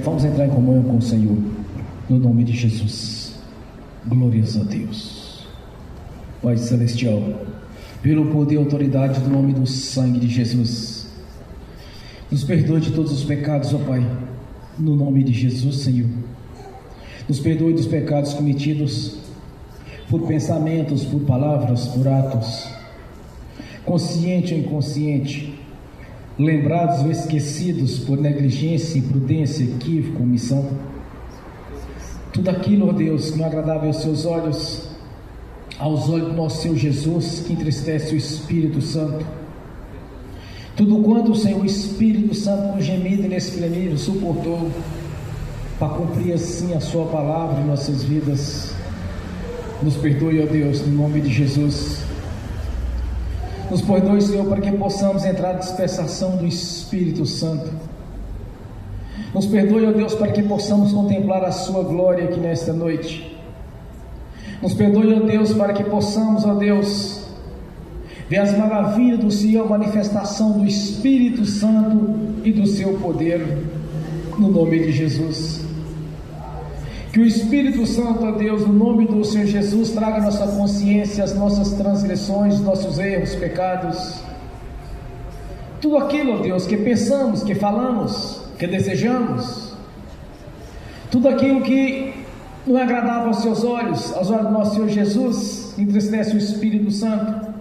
Vamos entrar em comunhão com o Senhor, no nome de Jesus. Glórias a Deus. Pai Celestial, pelo poder e autoridade do nome do sangue de Jesus, nos perdoe de todos os pecados, ó Pai, no nome de Jesus, Senhor. Nos perdoe dos pecados cometidos por pensamentos, por palavras, por atos, consciente ou inconsciente, lembrados ou esquecidos por negligência, imprudência, equívoco, omissão. Tudo aquilo, ó Deus, que não é agradável aos seus olhos, aos olhos do nosso Senhor Jesus, que entristece o Espírito Santo. Tudo quanto o Senhor, o Espírito Santo, no gemido e nesse gemido suportou, para cumprir assim a sua palavra em nossas vidas. Nos perdoe, ó Deus, no nome de Jesus. Nos perdoe, Senhor, para que possamos entrar na dispensação do Espírito Santo. Nos perdoe, ó Deus, para que possamos contemplar a sua glória aqui nesta noite. Nos perdoe, ó Deus, para que possamos, ó Deus, ver as maravilhas do Senhor, a manifestação do Espírito Santo e do seu poder, no nome de Jesus. Que o Espírito Santo, ó Deus, no nome do Senhor Jesus, traga à nossa consciência as nossas transgressões, nossos erros, pecados, tudo aquilo, ó Deus, que pensamos, que falamos, que desejamos, tudo aquilo que não é agradável aos seus olhos, aos olhos do nosso Senhor Jesus, entristece o Espírito Santo,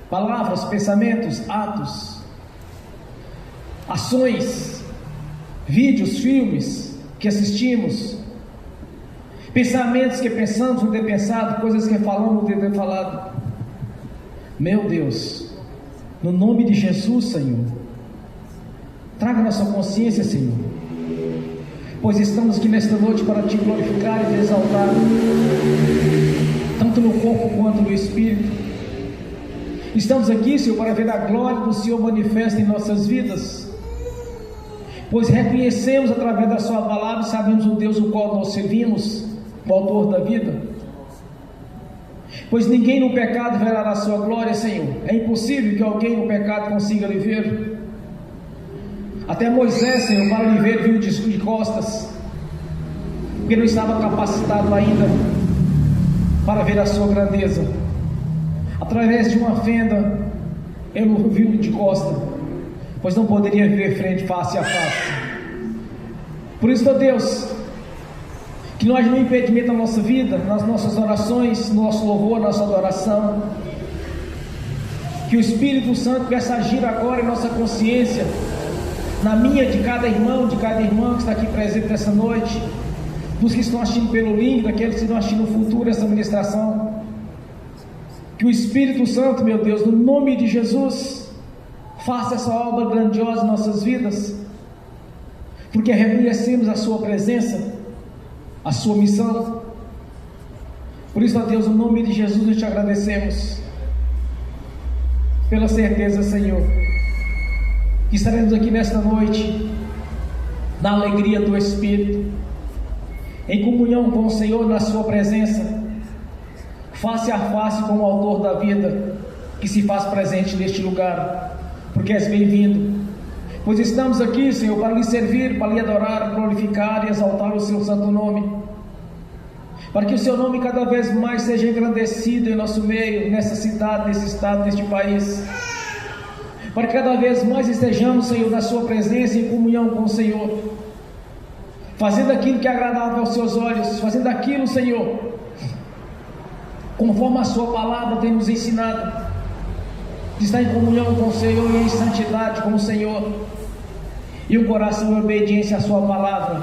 palavras, pensamentos, atos, ações, vídeos, filmes que assistimos, pensamentos que pensamos não ter pensado, coisas que falamos não ter falado. Meu Deus, no nome de Jesus, Senhor, traga nossa consciência, Senhor, pois estamos aqui nesta noite para te glorificar e te exaltar, tanto no corpo quanto no espírito. Estamos aqui, Senhor, para ver a glória do Senhor manifesta em nossas vidas, pois reconhecemos através da sua palavra, sabemos o Deus o qual nós servimos, o autor da vida, pois ninguém no pecado verá a sua glória, Senhor. É impossível que alguém no pecado consiga lhe ver. Até Moisés, Senhor, para lhe ver, viu de costas, porque não estava capacitado ainda para ver a sua grandeza. Através de uma fenda ele o viu de costa, pois não poderia ver frente, face a face. Por isso, ó Deus, que não haja nenhum impedimento na nossa vida, nas nossas orações, no nosso louvor, na nossa adoração. Que o Espírito Santo possa agir agora em nossa consciência, na minha, de cada irmão, de cada irmã que está aqui presente nessa noite, dos que estão assistindo pelo link, daqueles que estão assistindo no futuro essa ministração. Que o Espírito Santo, meu Deus, no nome de Jesus, faça essa obra grandiosa em nossas vidas, porque reconhecemos a sua presença, a sua missão. Por isso, ó Deus, no nome de Jesus, nós te agradecemos pela certeza, Senhor, que estaremos aqui nesta noite na alegria do Espírito, em comunhão com o Senhor, na sua presença, face a face com o autor da vida, que se faz presente neste lugar, porque és bem-vindo, pois estamos aqui, Senhor, para lhe servir, para lhe adorar, glorificar e exaltar o seu santo nome, para que o seu nome cada vez mais seja engrandecido em nosso meio, nessa cidade, nesse estado, neste país, para que cada vez mais estejamos, Senhor, na sua presença, em comunhão com o Senhor, fazendo aquilo que é agradável aos seus olhos, fazendo aquilo, Senhor, conforme a sua palavra tem nos ensinado, de estar em comunhão com o Senhor e em santidade com o Senhor, e um coração em obediência à sua palavra.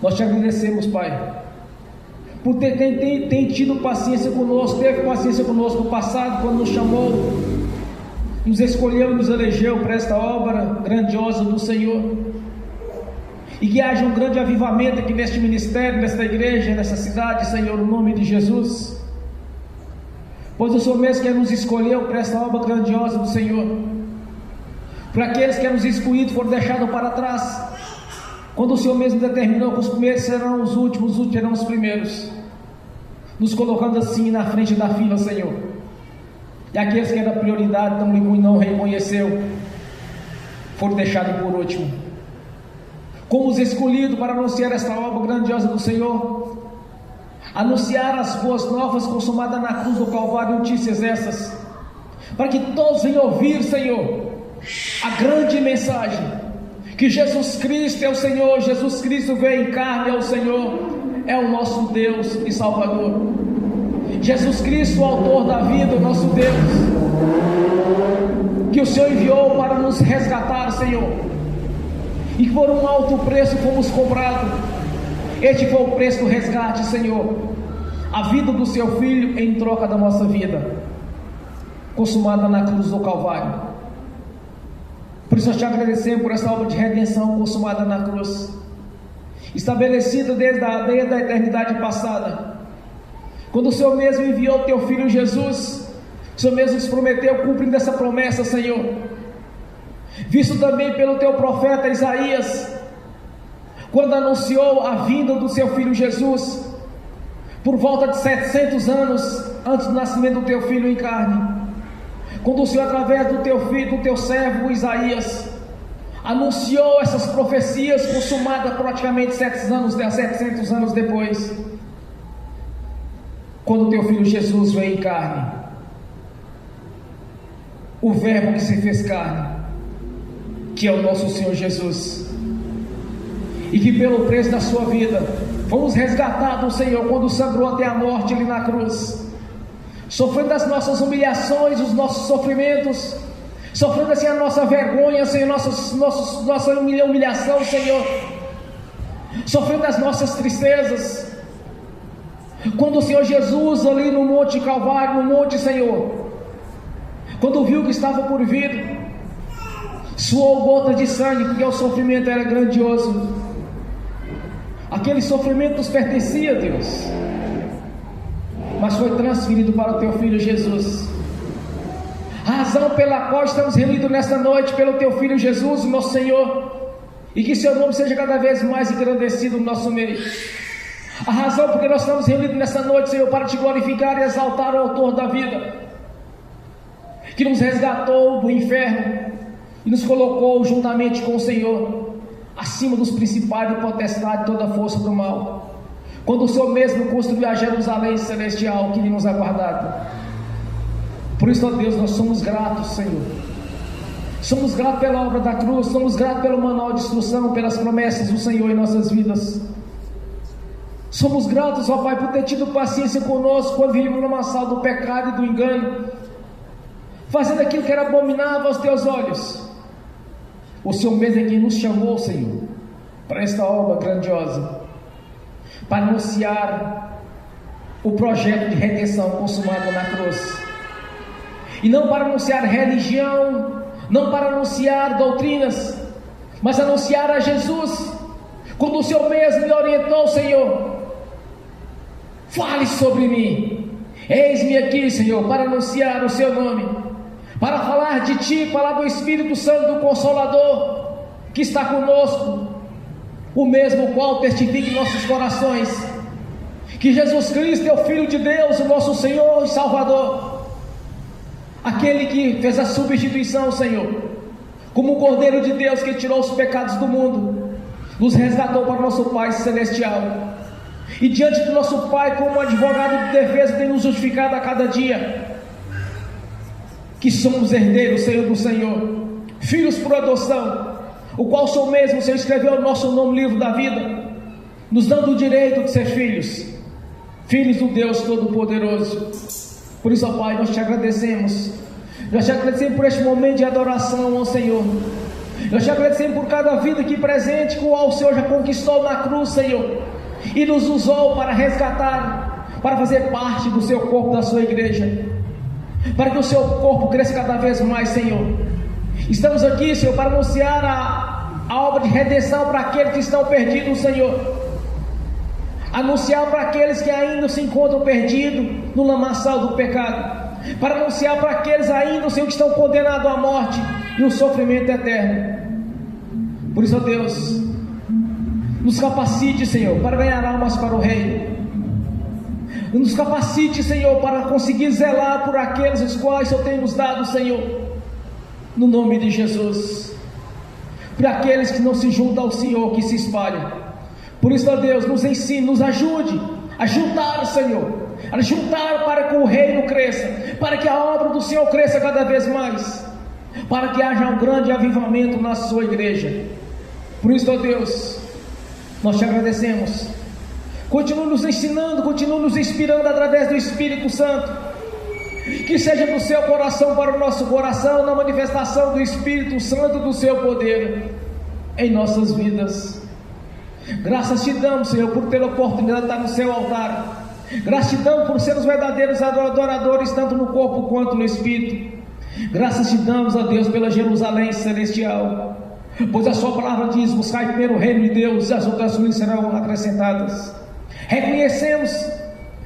Nós te agradecemos, Pai, por ter tido paciência conosco, teve paciência conosco no passado, quando nos chamou, nos escolheu e nos elegeu para esta obra grandiosa do Senhor, e que haja um grande avivamento aqui neste ministério, nesta igreja, nessa cidade, Senhor, no nome de Jesus, pois o Senhor mesmo que nos escolheu para esta obra grandiosa do Senhor, para aqueles que eram os excluídos, foram deixados para trás, quando o Senhor mesmo determinou que os primeiros serão os últimos serão os primeiros, nos colocando assim na frente da fila, Senhor, e aqueles que eram prioridade não reconheceu, foram deixados por último. como os escolhidos para anunciar esta obra grandiosa do Senhor, anunciar as boas novas consumadas na cruz do Calvário, notícias essas, para que todos venham ouvir, Senhor, a grande mensagem, que Jesus Cristo é o Senhor, Jesus Cristo veio em carne, é o Senhor, é o nosso Deus e Salvador. Jesus Cristo, o autor da vida, o nosso Deus, que o Senhor enviou para nos resgatar, Senhor, e por um alto preço fomos comprados. Este foi o preço do resgate, Senhor, a vida do seu Filho em troca da nossa vida, consumada na cruz do Calvário. Por isso nós te agradecemos por essa obra de redenção consumada na cruz, estabelecida desde a eternidade passada, quando o Senhor mesmo enviou o teu Filho Jesus. O Senhor mesmo nos prometeu, cumprindo essa promessa, Senhor, visto também pelo teu profeta Isaías, quando anunciou a vinda do seu Filho Jesus, por volta de 700 anos antes do nascimento do teu Filho em carne, quando o Senhor, através do teu filho, do teu servo Isaías, anunciou essas profecias consumadas praticamente 700 anos depois, quando o teu Filho Jesus veio em carne, o Verbo que se fez carne, que é o nosso Senhor Jesus, e que pelo preço da sua vida fomos resgatados, Senhor, quando sangrou até a morte ali na cruz, sofrendo as nossas humilhações, os nossos sofrimentos, sofrendo assim a nossa vergonha, Senhor, nossa humilhação, Senhor, sofrendo as nossas tristezas. Quando o Senhor Jesus ali no Monte Calvário, no monte, Senhor, quando viu que estava por vir, suou gota de sangue, porque o sofrimento era grandioso. Aquele sofrimento nos pertencia, Deus, mas foi transferido para o teu Filho Jesus. A razão pela qual estamos reunidos nesta noite, pelo teu Filho Jesus, nosso Senhor, e que seu nome seja cada vez mais engrandecido no nosso meio. A razão porque nós estamos reunidos nesta noite, Senhor, para te glorificar e exaltar o autor da vida, que nos resgatou do inferno e nos colocou juntamente com o Senhor acima dos principais e potestades de toda a força do mal, quando o Senhor mesmo construiu a Jerusalém celestial que lhe nos aguardava. Por isso, ó Deus, nós somos gratos, Senhor. Somos gratos pela obra da cruz, somos gratos pelo manual de instrução, pelas promessas do Senhor em nossas vidas. Somos gratos, ó Pai, por ter tido paciência conosco quando vivíamos no lamaçal do pecado e do engano, fazendo aquilo que era abominável aos teus olhos. O Senhor mesmo é quem nos chamou, Senhor, para esta obra grandiosa, para anunciar o projeto de redenção consumado na cruz, e não para anunciar religião, não para anunciar doutrinas, mas anunciar a Jesus. Quando o Senhor mesmo me orientou, Senhor, fale sobre mim, eis-me aqui, Senhor, para anunciar o seu nome, para falar de ti, falar do Espírito Santo, do Consolador, que está conosco, o mesmo qual testifica em nossos corações que Jesus Cristo é o Filho de Deus, o nosso Senhor e Salvador, aquele que fez a substituição, Senhor, como o Cordeiro de Deus que tirou os pecados do mundo, nos resgatou para o nosso Pai Celestial, e diante do nosso Pai, como advogado de defesa, tem nos justificado a cada dia, que somos herdeiros, Senhor, do Senhor, filhos por adoção, o qual o Senhor mesmo, Senhor, escreveu o nosso nome no livro da vida, nos dando o direito de ser filhos, filhos do Deus Todo-Poderoso. Por isso, ó Pai, nós te agradecemos por este momento de adoração ao Senhor. Nós te agradecemos por cada vida aqui presente, com qual o Senhor já conquistou na cruz, Senhor, e nos usou para resgatar, para fazer parte do seu corpo, da sua igreja, para que o seu corpo cresça cada vez mais, Senhor. Estamos aqui, Senhor, para anunciar a obra de redenção para aqueles que estão perdidos, Senhor, anunciar para aqueles que ainda se encontram perdidos no lamaçal do pecado, para anunciar para aqueles ainda, Senhor, que estão condenados à morte e o sofrimento eterno. Por isso, ó Deus, nos capacite, Senhor, para ganhar almas para o reino. Nos capacite, Senhor, para conseguir zelar por aqueles os quais o Senhor tem nos dado, Senhor, no nome de Jesus. para aqueles que não se juntam ao Senhor, que se espalham. Por isso, ó Deus, nos ensine, nos ajude a juntar, Senhor, a juntar para que o reino cresça, para que a obra do Senhor cresça cada vez mais, para que haja um grande avivamento na sua igreja. Por isso, ó Deus, nós te agradecemos. Continue nos ensinando, continue nos inspirando através do Espírito Santo, que seja do seu coração para o nosso coração, na manifestação do Espírito Santo, do seu poder em nossas vidas. Graças te damos, Senhor, por ter a oportunidade de estar no seu altar. Graças te damos por ser os verdadeiros adoradores, tanto no corpo quanto no Espírito. Graças te damos, ó Deus, pela Jerusalém celestial, pois a sua palavra diz: buscai primeiro o reino de Deus, e as outras coisas serão acrescentadas. Reconhecemos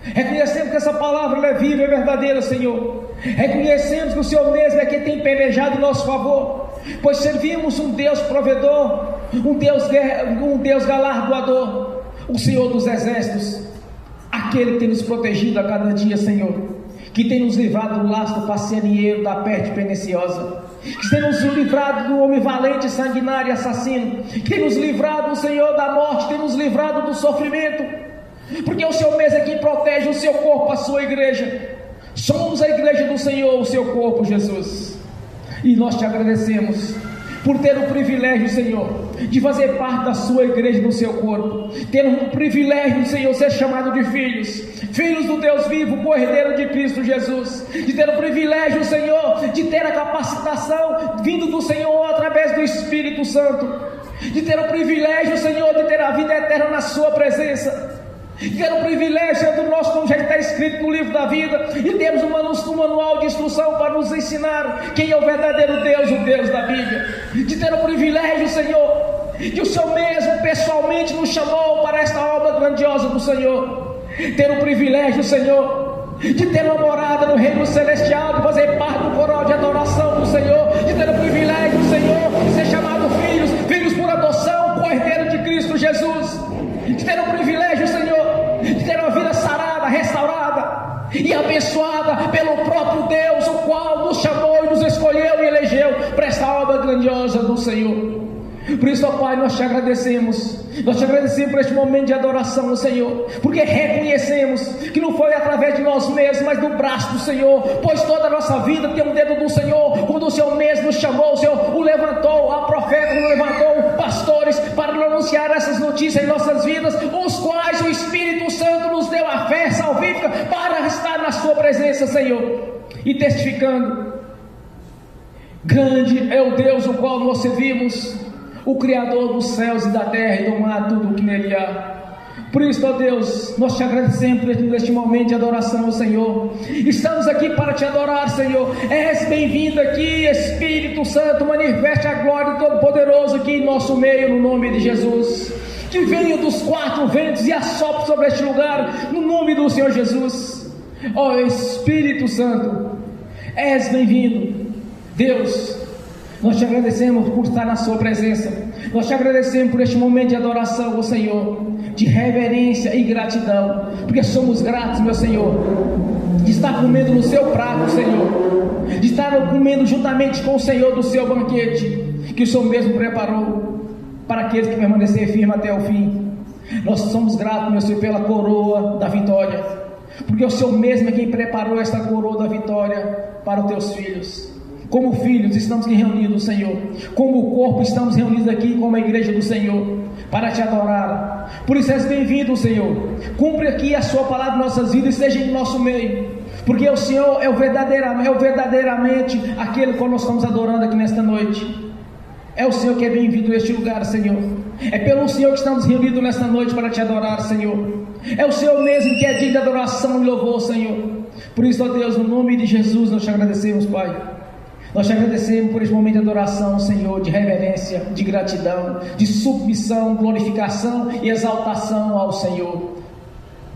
que essa palavra é viva e verdadeira, Senhor. Reconhecemos que o Senhor mesmo é quem tem pelejado em nosso favor, pois servimos um Deus provedor, um Deus galardoador, o Senhor dos exércitos, aquele que tem nos protegido a cada dia, Senhor, que tem nos livrado do laço do passarinheiro, da peste perniciosa, que tem nos livrado do homem valente, sanguinário e assassino, que tem nos livrado, Senhor, da morte, tem nos livrado do sofrimento, porque o Senhor mesmo é quem protege o seu corpo, a sua igreja. Somos a igreja do Senhor, o seu corpo, Jesus, e nós te agradecemos por ter o privilégio, Senhor, de fazer parte da sua igreja, do seu corpo, ter o privilégio, Senhor, ser chamado de filhos do Deus vivo, Cordeiro de Cristo Jesus, de ter o privilégio, Senhor, de ter a capacitação vindo do Senhor através do Espírito Santo, de ter o privilégio, Senhor, de ter a vida eterna na sua presença, de ter o privilégio do nosso, como já está escrito no livro da vida, e temos um manual de instrução para nos ensinar quem é o verdadeiro Deus, o Deus da Bíblia, de ter o privilégio, Senhor, que o Senhor mesmo pessoalmente nos chamou para esta obra grandiosa do Senhor, ter o privilégio, Senhor, de ter uma morada no reino celestial, de fazer parte do coral de adoração do Senhor, de ter o privilégio, Senhor, de ser chamado filhos por adoção, Cordeiro de Cristo Jesus, de ter o privilégio, Senhor, de ter uma vida sarada, restaurada e abençoada pelo próprio Deus, o qual nos chamou e nos escolheu e elegeu para esta obra grandiosa do Senhor. Por isso, ó Pai, nós te agradecemos por este momento de adoração, Senhor, porque reconhecemos que não foi através de nós mesmos, mas do braço do Senhor, pois toda a nossa vida tem um dedo do Senhor. Quando o Senhor mesmo nos chamou, o Senhor o levantou, a profeta o levantou, pastores, para anunciar essas notícias em nossas vidas, os quais o Espírito Santo nos deu a fé salvífica para estar na sua presença, Senhor, e testificando: grande é o Deus o qual nós servimos, o Criador dos céus e da terra e do mar, tudo o que nele há. Por isso, ó Deus, nós te agradecemos por este momento de adoração, Senhor. Estamos aqui para te adorar, Senhor. És bem-vindo aqui, Espírito Santo. Manifeste a glória do Todo-Poderoso aqui em nosso meio, no nome de Jesus. Que venha dos quatro ventos e assopre sobre este lugar, no nome do Senhor Jesus. Ó Espírito Santo, és bem-vindo. Deus, nós te agradecemos por estar na sua presença. Nós te agradecemos por este momento de adoração, ó Senhor, de reverência e gratidão, porque somos gratos, meu Senhor, de estar comendo no seu prato, Senhor, de estar comendo juntamente com o Senhor do seu banquete, que o Senhor mesmo preparou para aqueles que permanecerem firmes até o fim. Nós somos gratos, meu Senhor, pela coroa da vitória, porque o Senhor mesmo é quem preparou esta coroa da vitória para os teus filhos. Como filhos estamos aqui reunidos, Senhor, como corpo estamos reunidos aqui como a igreja do Senhor, para te adorar. Por isso és bem-vindo, Senhor. Cumpre aqui a sua palavra em nossas vidas, esteja em nosso meio, porque o Senhor é o verdadeiramente aquele que nós estamos adorando aqui nesta noite. É o Senhor que é bem-vindo neste lugar, Senhor. É pelo Senhor que estamos reunidos nesta noite para te adorar, Senhor. É o Senhor mesmo que é digno de adoração e louvor, Senhor. Por isso, ó Deus, no nome de Jesus, nós te agradecemos, Pai. Nós te agradecemos por este momento de adoração, Senhor, de reverência, de gratidão, de submissão, glorificação e exaltação ao Senhor.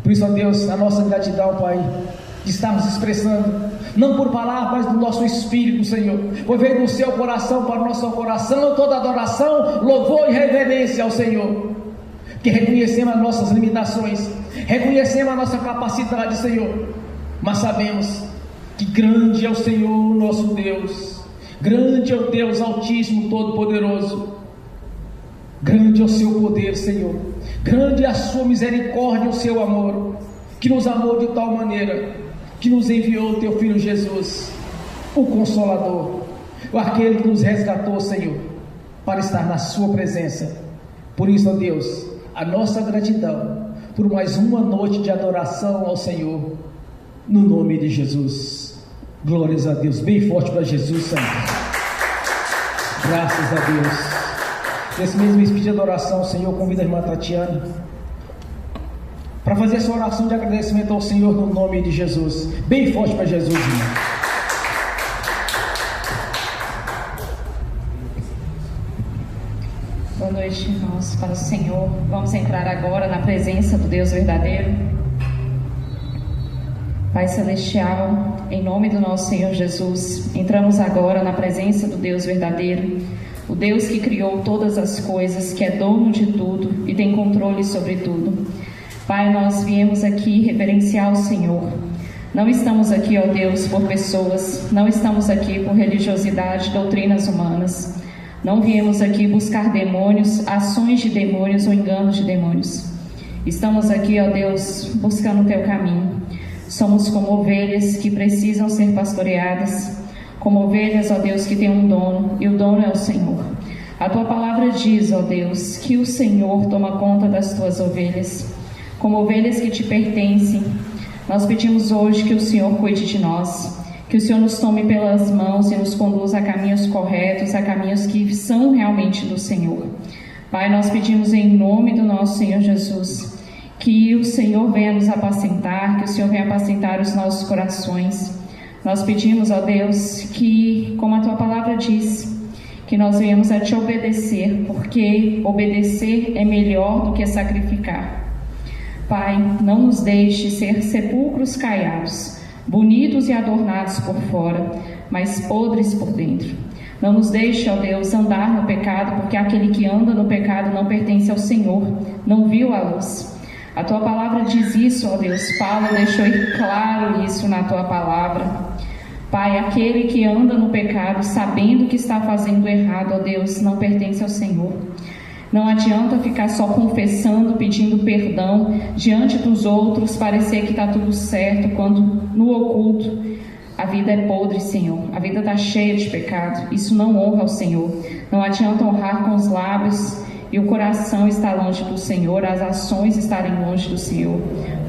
Por isso, ó Deus, a nossa gratidão, Pai, de estarmos expressando, não por palavras, mas do nosso espírito, Senhor, pois veio do seu coração para o nosso coração toda adoração, louvor e reverência ao Senhor, que reconhecemos as nossas limitações, reconhecemos a nossa capacidade, Senhor, mas sabemos que grande é o Senhor nosso Deus, grande é o Deus Altíssimo, Todo-Poderoso, Grande é o seu poder, Senhor. Grande é a sua misericórdia e o seu amor, que nos amou de tal maneira, que nos enviou o teu Filho Jesus, o Consolador, aquele que nos resgatou, Senhor, para estar na sua presença. Por isso, ó Deus, a nossa gratidão por mais uma noite de adoração ao Senhor, no nome de Jesus. Glórias a Deus, bem forte para Jesus, Senhor. Graças a Deus. Nesse mesmo espírito de adoração, o Senhor convida a irmã Tatiana para fazer essa oração de agradecimento ao Senhor no nome de Jesus. Bem forte para Jesus, irmão. Boa noite, irmãos, para o Senhor. Vamos entrar agora na presença do Deus verdadeiro. Pai Celestial, em nome do nosso Senhor Jesus, entramos agora na presença do Deus verdadeiro, o Deus que criou todas as coisas, que é dono de tudo e tem controle sobre tudo. Pai, nós viemos aqui reverenciar o Senhor. Não estamos aqui, ó Deus, por pessoas, não estamos aqui por religiosidade, doutrinas humanas. Não viemos aqui buscar demônios, ações de demônios ou enganos de demônios. Estamos aqui, ó Deus, buscando o teu caminho. Somos como ovelhas que precisam ser pastoreadas, como ovelhas, ó Deus, que tem um dono, e o dono é o Senhor. A tua palavra diz, ó Deus, que o Senhor toma conta das tuas ovelhas, como ovelhas que te pertencem. Nós pedimos hoje que o Senhor cuide de nós, que o Senhor nos tome pelas mãos e nos conduza a caminhos corretos, a caminhos que são realmente do Senhor. Pai, nós pedimos em nome do nosso Senhor Jesus, que o Senhor venha nos apacentar, que o Senhor venha apacentar os nossos corações. Nós pedimos, ó Deus, que, como a tua palavra diz, que nós venhamos a te obedecer, porque obedecer é melhor do que sacrificar. Pai, não nos deixe ser sepulcros caiados, bonitos e adornados por fora, mas podres por dentro. Não nos deixe, ó Deus, andar no pecado, porque aquele que anda no pecado não pertence ao Senhor, não viu a luz. A tua palavra diz isso, ó Deus. Paulo deixou claro isso na tua palavra. Pai, aquele que anda no pecado, sabendo que está fazendo errado, ó Deus, não pertence ao Senhor. Não adianta ficar só confessando, pedindo perdão diante dos outros, parecer que está tudo certo, quando no oculto a vida é podre, Senhor. A vida está cheia de pecado. Isso não honra ao Senhor. Não adianta honrar com os lábios e o coração está longe do Senhor, as ações estarem longe do Senhor.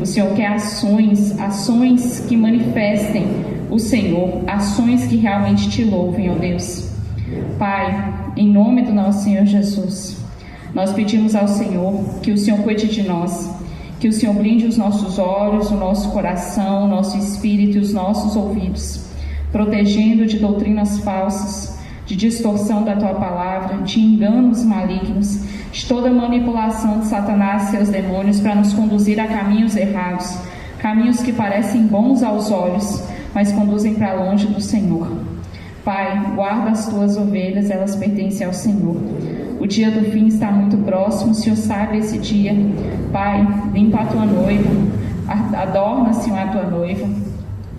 O Senhor quer ações que manifestem o Senhor, ações que realmente te louvem, ó Deus. Pai, em nome do nosso Senhor Jesus, nós pedimos ao Senhor que o Senhor cuide de nós, que o Senhor blinde os nossos olhos, o nosso coração, o nosso espírito e os nossos ouvidos, protegendo de doutrinas falsas, de distorção da tua palavra, de enganos malignos, de toda manipulação de Satanás e seus demônios para nos conduzir a caminhos errados, caminhos que parecem bons aos olhos, mas conduzem para longe do Senhor. Pai, guarda as tuas ovelhas, elas pertencem ao Senhor. O dia do fim está muito próximo, o Senhor sabe esse dia. Pai, limpa a tua noiva, adorna, Senhor, a tua noiva.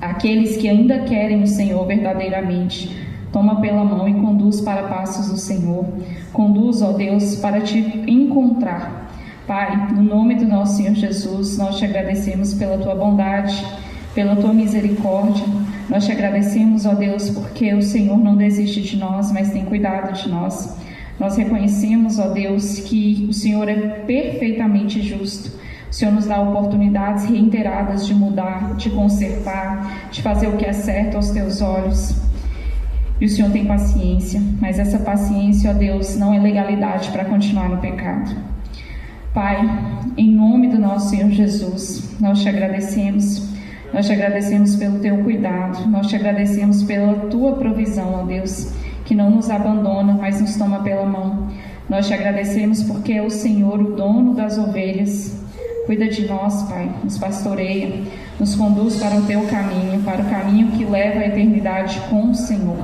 Aqueles que ainda querem o Senhor verdadeiramente, toma pela mão e conduz para passos do Senhor. Conduz, ó Deus, para te encontrar. Pai, no nome do nosso Senhor Jesus, nós te agradecemos pela tua bondade, pela tua misericórdia. Nós te agradecemos, ó Deus, porque o Senhor não desiste de nós, mas tem cuidado de nós. Nós reconhecemos, ó Deus, que o Senhor é perfeitamente justo. O Senhor nos dá oportunidades reiteradas de mudar, de consertar, de fazer o que é certo aos teus olhos. E o Senhor tem paciência, mas essa paciência, ó Deus, não é legalidade para continuar no pecado. Pai, em nome do nosso Senhor Jesus, nós te agradecemos. Nós te agradecemos pelo teu cuidado, nós te agradecemos pela tua provisão, ó Deus, que não nos abandona, mas nos toma pela mão. Nós te agradecemos porque é o Senhor, o dono das ovelhas. Cuida de nós, Pai, nos pastoreia, nos conduz para o teu caminho, para o caminho que leva à eternidade com o Senhor.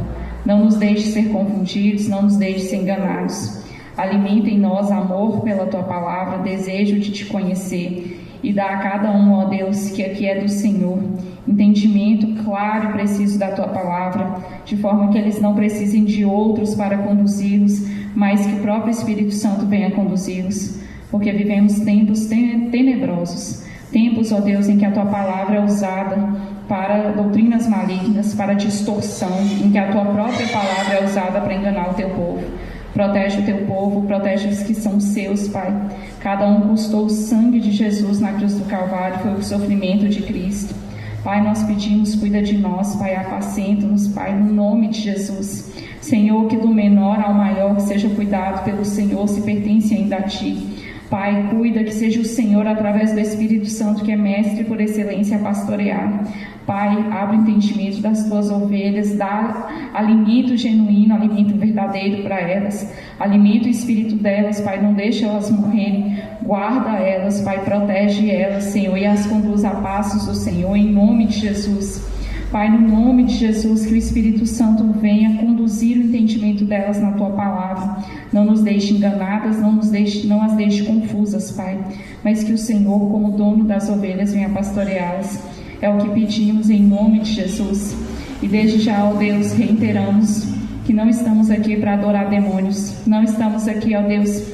Não nos deixe ser confundidos, não nos deixe ser enganados. Alimenta em nós amor pela tua palavra, desejo de te conhecer. E dá a cada um, ó Deus, que aqui é do Senhor, entendimento claro e preciso da tua palavra, de forma que eles não precisem de outros para conduzi-los, mas que o próprio Espírito Santo venha conduzi-los, porque vivemos tempos tenebrosos, tempos, ó Deus, em que a Tua palavra é usada para doutrinas malignas, para distorção, em que a Tua própria palavra é usada para enganar o Teu povo. Protege o Teu povo, protege os que são seus, Pai. Cada um custou o sangue de Jesus na cruz do Calvário, foi o sofrimento de Cristo. Pai, nós pedimos, cuida de nós, Pai, apacenta-nos, Pai, no nome de Jesus. Senhor, que do menor ao maior seja cuidado pelo Senhor, se pertence ainda a Ti. Pai, cuida, que seja o Senhor, através do Espírito Santo, que é mestre por excelência, a pastorear. Pai, abre o entendimento das Tuas ovelhas, dá alimento genuíno, alimento verdadeiro para elas. Alimenta o espírito delas, Pai, não deixa elas morrerem. Guarda elas, Pai, protege elas, Senhor, e as conduz a passos do Senhor, em nome de Jesus. Pai, no nome de Jesus, que o Espírito Santo venha conduzir o entendimento delas na Tua palavra. Não nos deixe enganadas, não as deixe confusas, Pai, mas que o Senhor, como dono das ovelhas, venha pastoreá-las. É o que pedimos em nome de Jesus. E desde já, ó Deus, reiteramos que não estamos aqui para adorar demônios, não estamos aqui, ó Deus,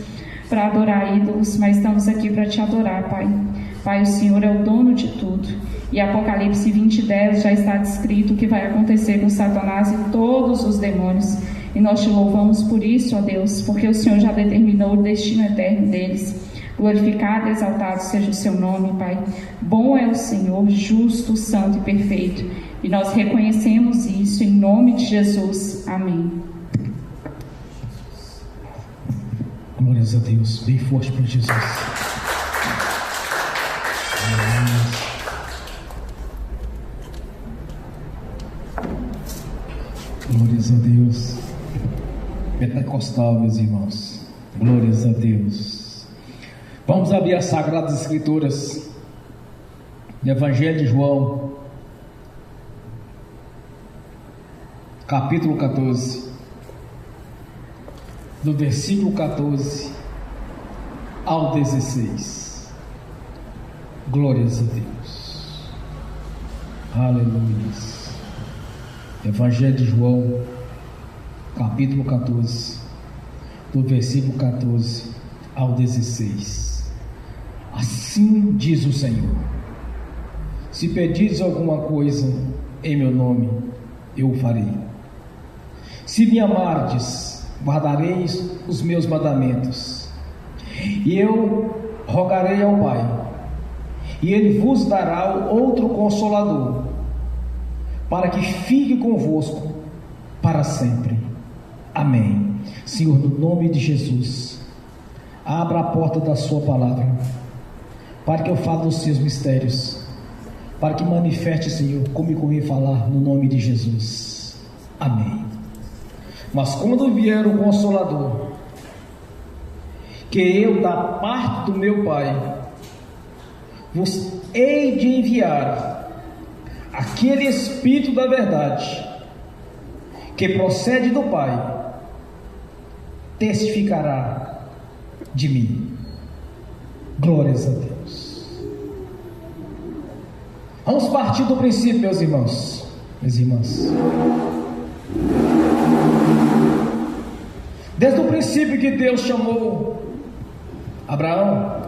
para adorar ídolos, mas estamos aqui para Te adorar, Pai. Pai, o Senhor é o dono de tudo. E Apocalipse 20:10 já está descrito o que vai acontecer com Satanás e todos os demônios. E nós Te louvamos por isso, ó Deus, porque o Senhor já determinou o destino eterno deles. Glorificado e exaltado seja o Seu nome, Pai. Bom é o Senhor, justo, santo e perfeito. E nós reconhecemos isso em nome de Jesus. Amém. Glórias a Deus. Bem forte para Jesus. Glórias a Deus. Pentecostal, meus irmãos. Glórias a Deus. Vamos abrir as Sagradas Escrituras no Evangelho de João, capítulo 14, do versículo 14 ao 16. Glórias a Deus. Aleluia. Evangelho de João, capítulo 14, do versículo 14 ao 16. Assim diz o Senhor: se pedires alguma coisa em meu nome, eu o farei. Se me amardes, guardareis os meus mandamentos. E eu rogarei ao Pai, e Ele vos dará outro Consolador, para que fique convosco para sempre. Amém. Senhor, no nome de Jesus, abra a porta da Sua palavra, para que eu fale dos Seus mistérios, para que manifeste, Senhor, como eu convém falar, no nome de Jesus. Amém. Mas quando vier o Consolador, que eu da parte do meu Pai vos hei de enviar, aquele Espírito da verdade, que procede do Pai, testificará de mim. Glórias a Deus. Vamos partir do princípio, meus irmãos, minhas irmãs. Desde o princípio que Deus chamou Abraão,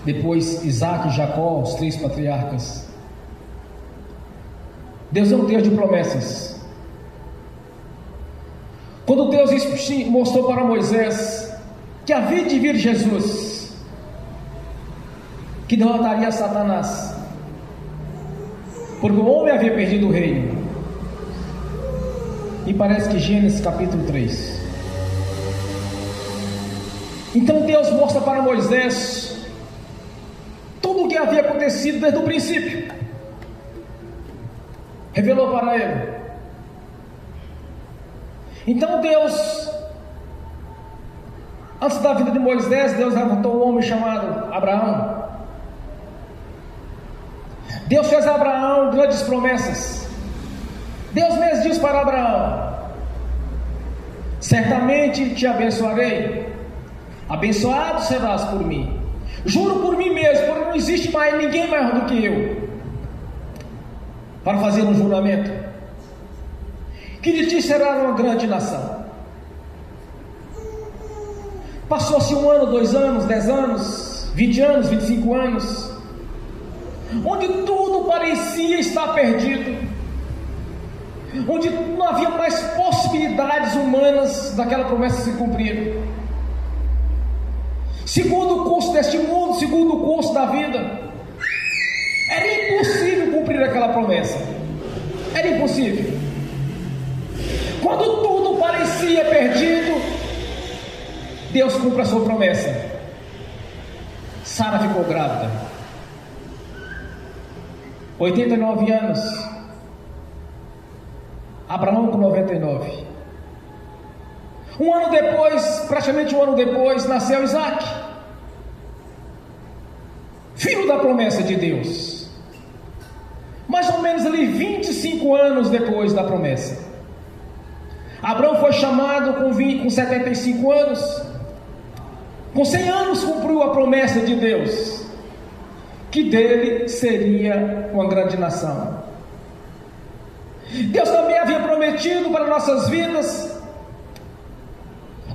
depois Isaac e Jacó, os 3 patriarcas. Deus é um Deus de promessas. Quando Deus mostrou para Moisés que havia de vir Jesus, que derrotaria Satanás, porque o homem havia perdido o reino. E parece que Gênesis capítulo 3. Então Deus mostra para Moisés tudo o que havia acontecido desde o princípio. Revelou para ele. Então Deus, antes da vida de Moisés, Deus levantou um homem chamado Abraão. Deus fez a Abraão grandes promessas. Deus mesmo disse para Abraão: certamente te abençoarei, abençoado serás por mim. Juro por mim mesmo, porque não existe mais ninguém maior do que eu para fazer um juramento, que de ti será uma grande nação. Passou-se 1 ano, 2 anos, 10 anos, 20 anos, 25 anos, onde tudo parecia estar perdido, onde não havia mais possibilidades humanas daquela promessa se cumprir. Segundo o curso deste mundo, segundo o curso da vida, era impossível cumprir aquela promessa. Era impossível. Quando tudo parecia perdido, Deus cumpre a sua promessa. Sara ficou grávida, 89 anos, Abraão com 99. Um ano depois, praticamente um ano depois, nasceu Isaac, filho da promessa de Deus. Mais ou menos ali 25 anos depois da promessa, Abraão foi chamado com 75 anos. Com 100 anos cumpriu a promessa de Deus, que dele seria uma grande nação. Deus também havia prometido para nossas vidas,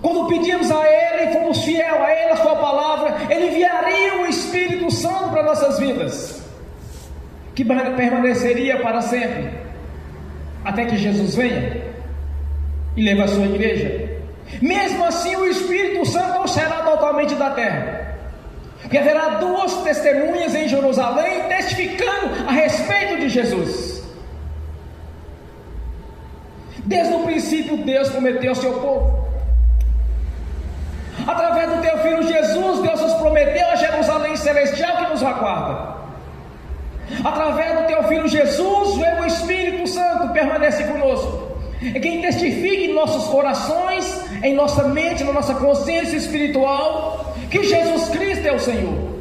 quando pedimos a Ele e fomos fiel a Ele, a sua palavra, Ele enviaria o Espírito Santo para nossas vidas, que permaneceria para sempre, até que Jesus venha e leve a sua igreja. Mesmo assim, o Espírito Santo não será totalmente da terra, porque haverá 2 testemunhas em Jerusalém testificando a respeito de Jesus. Desde o princípio, Deus prometeu ao seu povo. Através do teu filho Jesus, Deus nos prometeu a Jerusalém celestial que nos aguarda. Através do teu filho Jesus, o Espírito Santo permanece conosco. É quem testifica em nossos corações, em nossa mente, na nossa consciência espiritual, que Jesus Cristo é o Senhor.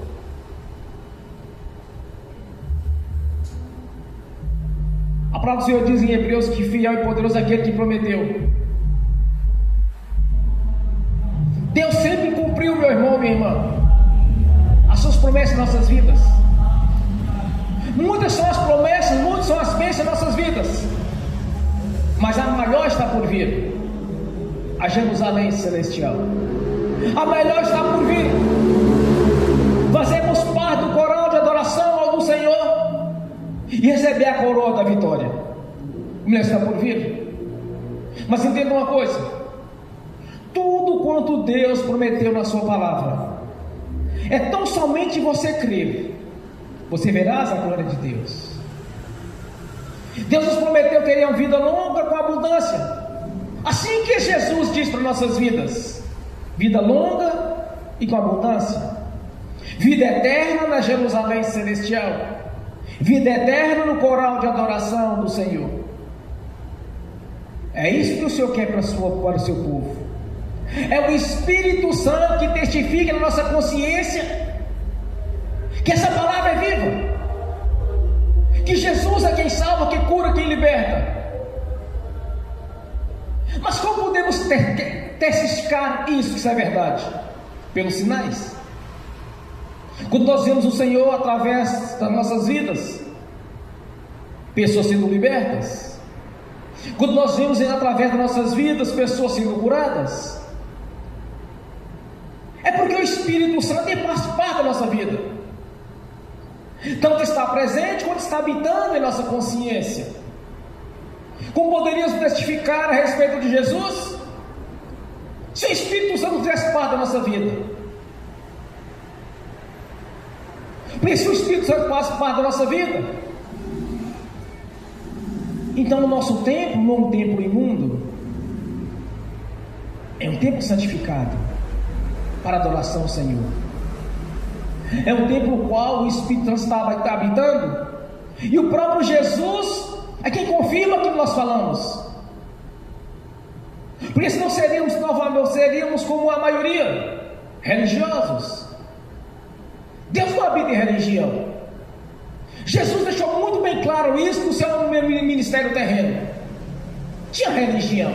A palavra do Senhor diz em Hebreus que fiel e poderoso é aquele que prometeu. Deus sempre cumpriu, meu irmão, minha irmã, as suas promessas em nossas vidas. Muitas são as promessas, muitas são as bênçãos em nossas vidas, mas a maior está por vir, a Jerusalém celestial. A melhor está por vir. Fazemos parte do coral de adoração ao do Senhor e receber a coroa da vitória. A melhor está por vir. Mas entenda uma coisa: tudo quanto Deus prometeu na sua palavra, é tão somente você crer, você verás a glória de Deus. Deus nos prometeu ter uma vida longa com abundância, assim que Jesus diz para nossas vidas: vida longa e com abundância, vida eterna na Jerusalém celestial, vida eterna no coral de adoração do Senhor. É isso que o Senhor quer para o seu povo. É o Espírito Santo que testifica na nossa consciência que essa palavra é viva, que Jesus é quem salva, quem cura, quem liberta. Mas como podemos testificar isso, que isso é verdade? Pelos sinais. Quando nós vemos o Senhor através das nossas vidas, pessoas sendo libertas. Quando nós vemos através das nossas vidas, pessoas sendo curadas. É porque o Espírito Santo faz parte da nossa vida. Tanto está presente quanto está habitando em nossa consciência. Como poderíamos testificar a respeito de Jesus se o Espírito Santo faz parte da nossa vida? Porque se o Espírito Santo faz parte da nossa vida, então o nosso tempo não é um tempo imundo, é um tempo santificado para adoração ao Senhor. É um tempo no qual o Espírito Santo está habitando, e o próprio Jesus é quem confirma aquilo que nós falamos. Porque senão seríamos como a maioria, religiosos. Deus não habita em religião. Jesus deixou muito bem claro isso no seu ministério terreno. Tinha religião,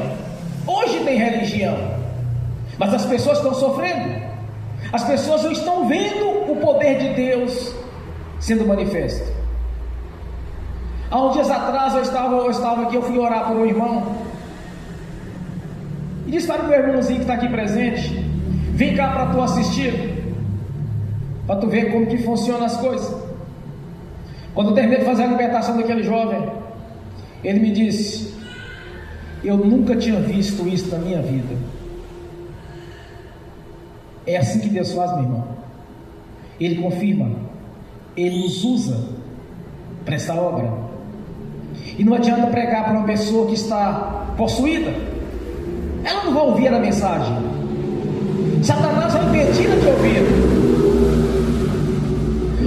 hoje tem religião, mas as pessoas estão sofrendo. As pessoas não estão vendo o poder de Deus sendo manifesto. Há uns dias atrás eu estava aqui, eu fui orar por um irmão, e disse para o meu irmãozinho que está aqui presente: Vem cá para tu assistir, para tu ver como que funcionam as coisas. Quando eu terminei de fazer a libertação daquele jovem, ele me disse: eu nunca tinha visto isso na minha vida. É assim que Deus faz, meu irmão. Ele confirma, Ele nos usa para essa obra. E não adianta pregar para uma pessoa que está possuída, ela não vai ouvir a mensagem. Satanás vai impedi-la de ouvir.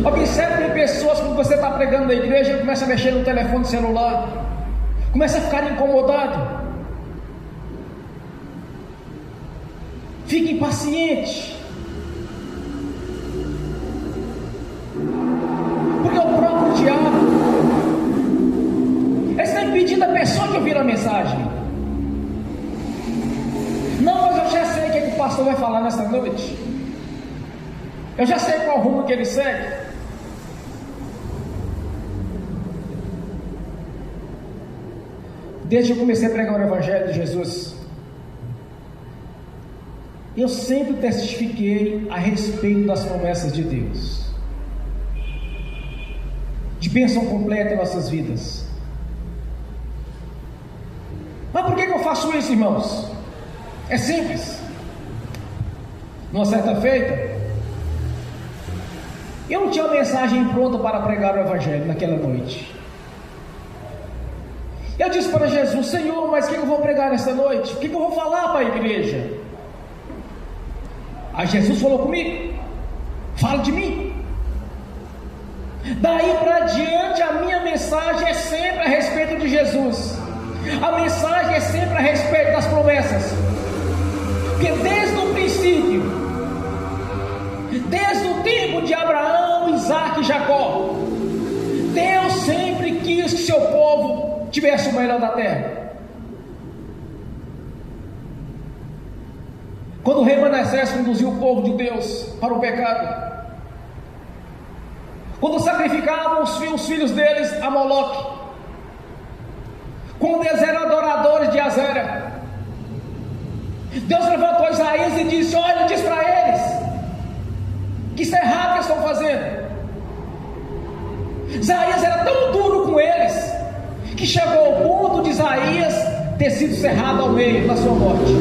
Observe que pessoas, quando você está pregando na igreja, começa a mexer no telefone celular, começa a ficar incomodado, fica impaciente, porque o próprio diabo está impedindo a pessoa de ouvir a mensagem. Não, mas eu já sei o que o pastor vai falar nesta noite, eu já sei qual rumo que ele segue. Desde que eu comecei a pregar o Evangelho de Jesus, eu sempre testifiquei a respeito das promessas de Deus, de bênção completa em nossas vidas. Mas por que eu faço isso, irmãos? É simples. Numa certa feita, eu não tinha uma mensagem pronta para pregar o Evangelho naquela noite. Eu disse para Jesus: Senhor, mas o que eu vou pregar nessa noite? O que eu vou falar para a igreja? Aí Jesus falou comigo: fala de mim. Daí para diante a minha mensagem é sempre a respeito de Jesus. A mensagem é sempre a respeito das promessas. Porque desde o princípio, desde o tempo de Abraão, Isaac e Jacó, Deus sempre quis que seu povo tivesse o melhor da terra. Quando o rei Manassés conduziu o povo de Deus para o pecado, quando sacrificavam os filhos deles a Moloque, quando eles eram adoradores de Azera, Deus levantou Isaías e disse: olha, diz para eles que isso é errado que eles estão fazendo. Isaías era tão duro com eles que chegou ao ponto de Isaías ter sido cerrado ao meio da sua morte.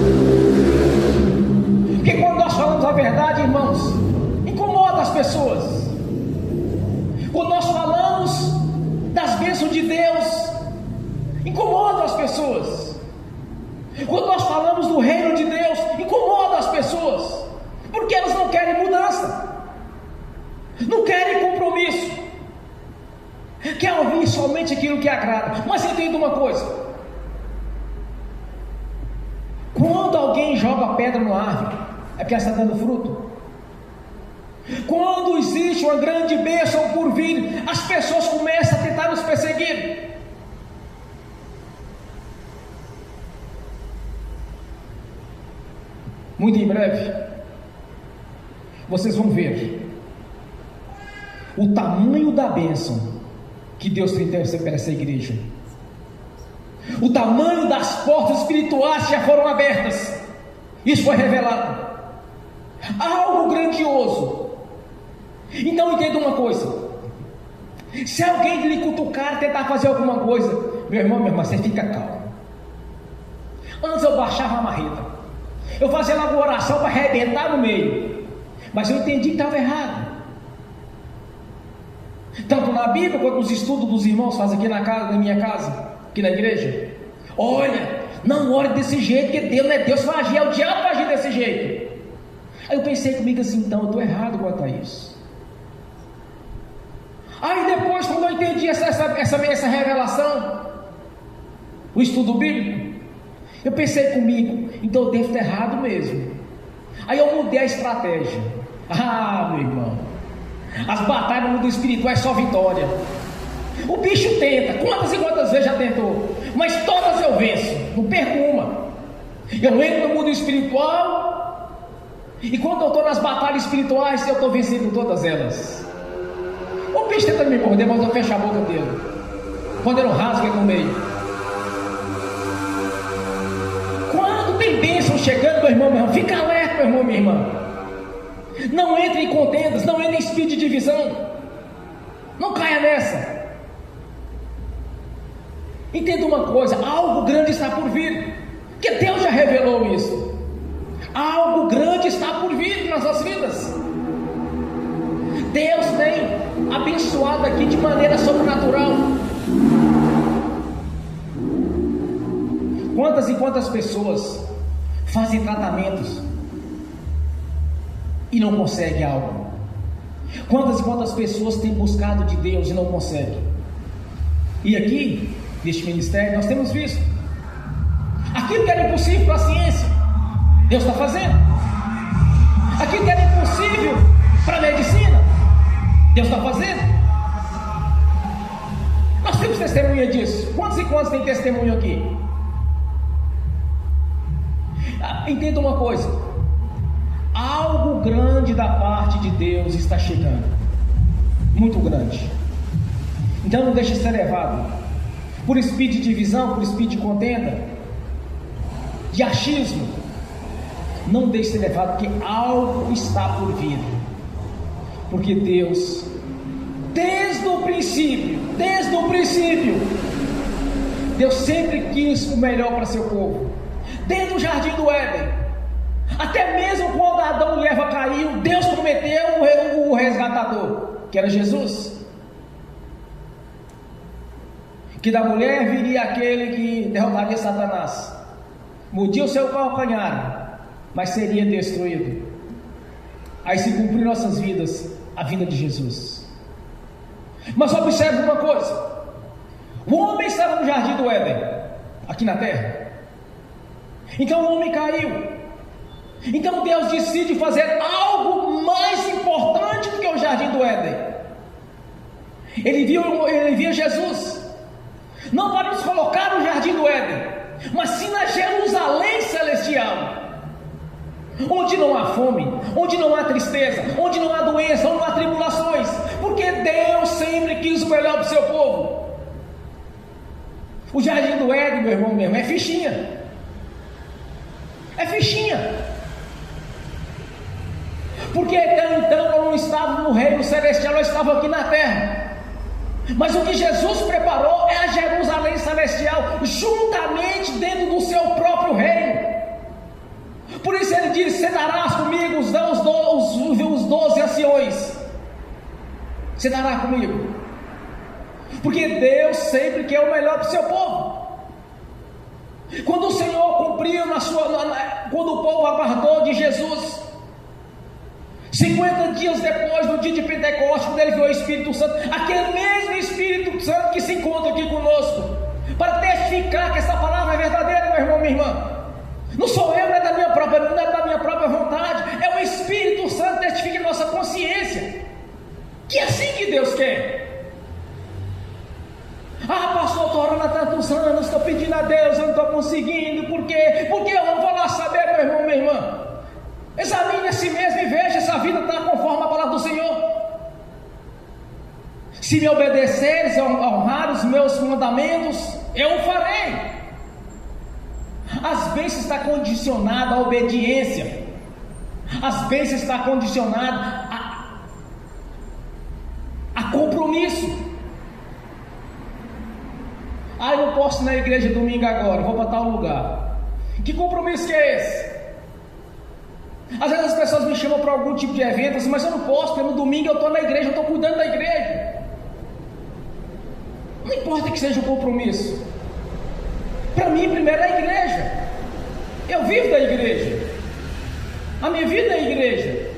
Porque quando nós falamos a verdade, irmãos, incomoda as pessoas. Quando nós falamos das bênçãos de Deus, incomoda as pessoas. Quando nós falamos do reino de Deus, incomoda as pessoas, porque elas não querem mudança, não querem compromisso, quer ouvir somente aquilo que agrada. Mas entenda uma coisa: quando alguém joga pedra no árvore, é porque ela está dando fruto. Quando existe uma grande bênção por vir, as pessoas começam a tentar nos perseguir. Muito em breve vocês vão ver o tamanho da bênção que Deus tem para essa igreja, o tamanho das portas espirituais que já foram abertas. Isso foi revelado, algo grandioso. Então entenda uma coisa: se alguém lhe cutucar, tentar fazer alguma coisa, meu irmão, minha irmã, você fica calmo. Antes eu baixava a marreta, eu fazia lá uma oração para arrebentar no meio, mas eu entendi que estava errado. Tanto na Bíblia quanto nos estudos dos irmãos fazem aqui na minha casa, aqui na igreja. Olha, não ore desse jeito, porque Deus não é Deus, vai agir, é o diabo que vai agir desse jeito. Aí eu pensei comigo assim: então eu estou errado quanto a isso. Aí depois, quando eu entendi essa revelação, o estudo bíblico, eu pensei comigo: então eu devo estar errado mesmo. Aí eu mudei a estratégia. Ah, meu irmão, as batalhas no mundo espiritual é só vitória. O bicho tenta, quantas e quantas vezes já tentou, mas todas eu venço, não perco uma. Eu entro no mundo espiritual, e quando eu estou nas batalhas espirituais, eu estou vencendo todas elas. O bicho tenta me morder, mas eu fecho a boca dele, quando ele não rasga ele no meio. Quando tem bênção chegando, meu irmão, fica alerta. meu irmão, minha irmã. Não entre em contendas, não entre em espírito de divisão. Não caia nessa. Entenda uma coisa: algo grande está por vir, que Deus já revelou isso. Algo grande está por vir nas nossas vidas. Deus tem abençoado aqui de maneira sobrenatural. Quantas e quantas pessoas fazem tratamentos e não conseguem algo? Quantas e quantas pessoas têm buscado de Deus e não conseguem? E aqui, neste ministério, nós temos visto aquilo que era impossível para a ciência, Deus está fazendo. Aquilo que era impossível para a medicina, Deus está fazendo. Nós temos testemunha disso. Quantos e quantos tem testemunho aqui? Entenda uma coisa: algo grande da parte de Deus está chegando, muito grande. Então não deixe ser levado por espírito de divisão, por espírito de contenda, de achismo. Não deixe ser levado, porque algo está por vir. Porque Deus, desde o princípio, Deus sempre quis o melhor para seu povo. Desde o jardim do Éden, até mesmo quando Adão e Eva caiu, Deus prometeu o resgatador, que era Jesus. Que da mulher viria aquele que derrotaria Satanás, mordia o seu calcanhar, mas seria destruído. Aí se cumpriu em nossas vidas a vinda de Jesus. Mas observe uma coisa: o homem estava no jardim do Éden, aqui na terra. Então o homem caiu. Então Deus decide fazer algo mais importante do que o jardim do Éden. Ele envia Jesus, não para nos colocar no jardim do Éden, mas sim na Jerusalém celestial, onde não há fome, onde não há tristeza, onde não há doença, onde não há tribulações, porque Deus sempre quis o melhor para o seu povo. O jardim do Éden, meu irmão mesmo, é fichinha. É fichinha. Porque então eu não estava no reino celestial, eu estava aqui na terra. Mas o que Jesus preparou é a Jerusalém celestial, juntamente dentro do seu próprio reino. Por isso ele diz: sentarás comigo os 12 anciões. Sentará comigo. Porque Deus sempre quer o melhor para o seu povo. Quando o Senhor cumpriu quando o povo aguardou de Jesus, 50 dias depois do dia de Pentecostes, quando ele viu o Espírito Santo, aquele mesmo Espírito Santo que se encontra aqui conosco, para testificar que essa palavra é verdadeira, meu irmão, minha irmã. Não sou eu, não é da minha própria vontade, é o Espírito Santo que testifica em nossa consciência, que é assim que Deus quer. Ah, pastor, estou orando há tantos anos, estou pedindo a Deus, eu não estou conseguindo, por quê? Porque eu não vou lá saber, meu irmão, minha irmã. Examine a si mesmo e veja se a vida está conforme a palavra do Senhor. Se me obedeceres e honrar os meus mandamentos, eu o farei. As bênçãos estão condicionadas à obediência. As bênçãos estão condicionadas a compromisso. Ah, eu não posso ir na igreja domingo agora, vou para tal lugar. Que compromisso que é esse? Às vezes as pessoas me chamam para algum tipo de evento, assim, mas eu não posso, porque no domingo eu estou na igreja, eu estou cuidando da igreja. Não importa que seja um compromisso. Para mim, primeiro é a igreja. Eu vivo da igreja. A minha vida é a igreja.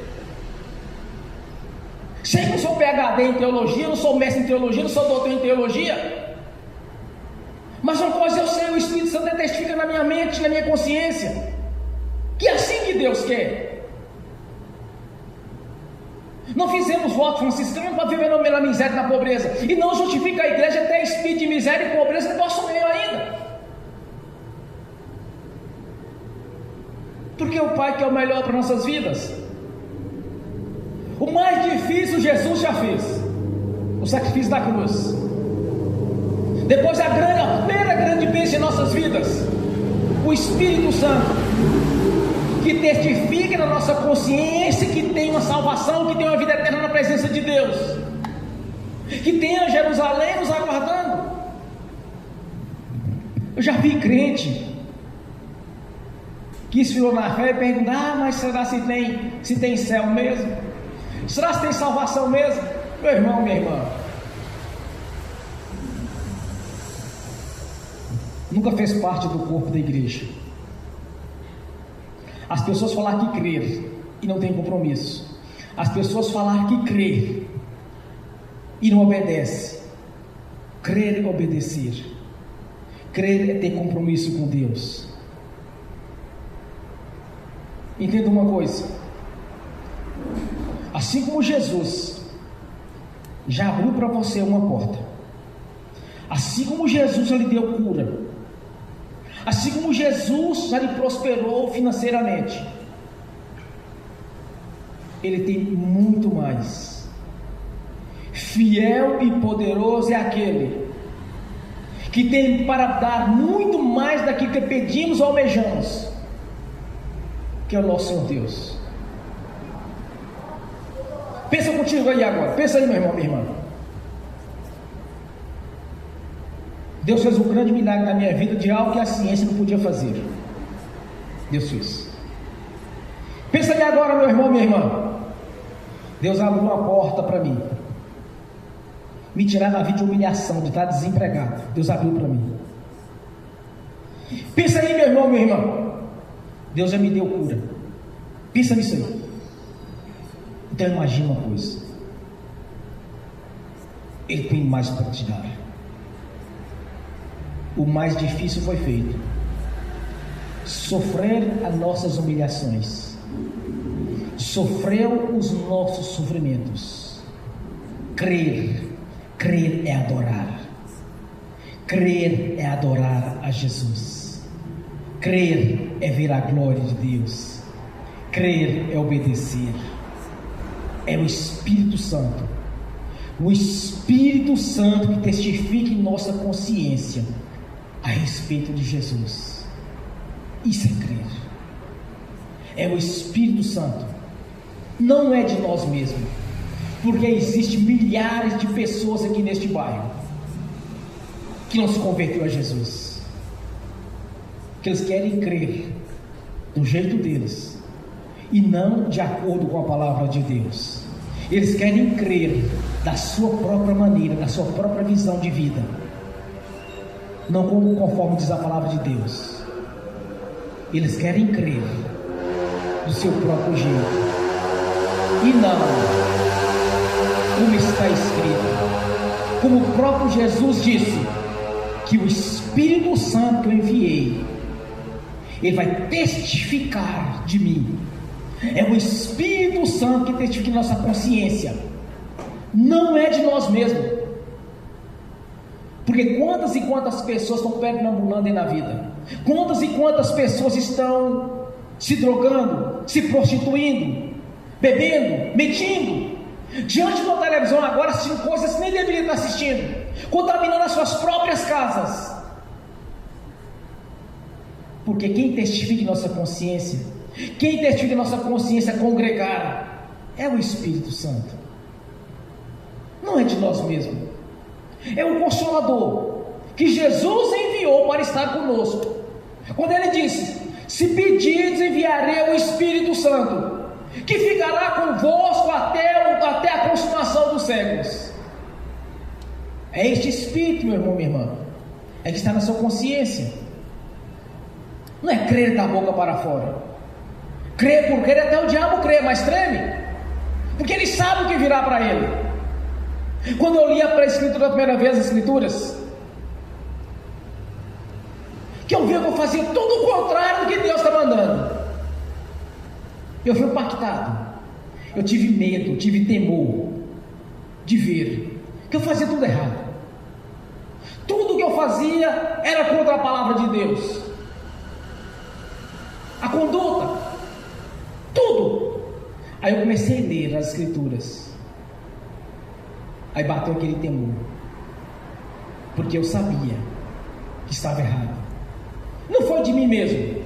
Sei que eu sou PhD em teologia, não sou mestre em teologia, não sou doutor em teologia. Mas uma coisa eu sei, o Espírito Santo testifica na minha mente, na minha consciência, que é assim que Deus quer. Não fizemos voto franciscano para viver na miséria e na pobreza, e não justifica a igreja ter espírito de miséria e pobreza no nosso meio ainda. Porque o Pai quer o melhor para nossas vidas. O mais difícil Jesus já fez, o sacrifício da cruz. Depois a primeira grande bênção em nossas vidas, o Espírito Santo. que testifique na nossa consciência que tem uma salvação, que tem uma vida eterna na presença de Deus, que tenha Jerusalém nos aguardando. Eu já vi crente que esfriou na fé e pergunta: mas será se tem céu mesmo? Será se tem salvação mesmo? Meu irmão, minha irmã, nunca fez parte do corpo da igreja. As pessoas falar que crer e não tem compromisso. As pessoas falar que crer e não obedece. Crer é obedecer. Crer é ter compromisso com Deus. Entenda uma coisa: assim como Jesus já abriu para você uma porta, assim como Jesus já lhe deu cura, assim como Jesus já lhe prosperou financeiramente, Ele tem muito mais. Fiel e poderoso é aquele que tem para dar muito mais daquilo que pedimos ou almejamos, que é o nosso Senhor Deus. Pensa contigo aí agora, pensa aí, meu irmão, minha irmã. Deus fez um grande milagre na minha vida, de algo que a ciência não podia fazer. Deus fez. Pensa aí agora, meu irmão, minha irmã. Deus abriu uma porta para mim, me tirar da vida de humilhação, de estar desempregado. Deus abriu para mim. Pensa aí, meu irmão, minha irmã. Deus já me deu cura. Pensa nisso aí. Então imagina uma coisa: Ele tem mais para te dar. O mais difícil foi feito. Sofrer as nossas humilhações, sofreu os nossos sofrimentos. Crer é adorar. Crer é adorar a Jesus. Crer é ver a glória de Deus. Crer é obedecer. É o Espírito Santo. O Espírito Santo que testifica em nossa consciência a respeito de Jesus. Isso é crer. É o Espírito Santo. Não é de nós mesmos, porque existem milhares de pessoas aqui neste bairro que não se converteu a Jesus, que eles querem crer do jeito deles e não de acordo com a palavra de Deus. Eles querem crer da sua própria maneira, da sua própria visão de vida, não como conforme diz a palavra de Deus. Eles querem crer do seu próprio jeito e não como está escrito, como o próprio Jesus disse, que o Espírito Santo que eu enviei, ele vai testificar de mim. É o Espírito Santo que testifica em nossa consciência, não é de nós mesmos. Porque quantas e quantas pessoas estão perambulando aí na vida, quantas e quantas pessoas estão se drogando, se prostituindo, bebendo, mentindo, diante da televisão agora, assistindo coisas que nem deveriam estar assistindo, contaminando as suas próprias casas. Porque quem testifica em nossa consciência, quem testifica em nossa consciência congregada, é o Espírito Santo. Não é de nós mesmos. É o Consolador que Jesus enviou para estar conosco. Quando ele disse: se pedirdes, enviarei o Espírito Santo, que ficará convosco até a consumação dos séculos. É este Espírito, meu irmão, minha irmã, é que está na sua consciência. Não é crer da boca para fora. Crer por crer, até o diabo crê, mas treme, porque ele sabe o que virá para ele. Quando eu lia para a Escritura a primeira vez, as Escrituras, que eu via que eu fazia tudo o contrário do que Deus está mandando, eu fui impactado. Eu tive medo, tive temor de ver que eu fazia tudo errado. Tudo que eu fazia era contra a palavra de Deus. A conduta, tudo. Aí eu comecei a ler as Escrituras. Aí bateu aquele temor, porque eu sabia que estava errado. Não foi de mim mesmo,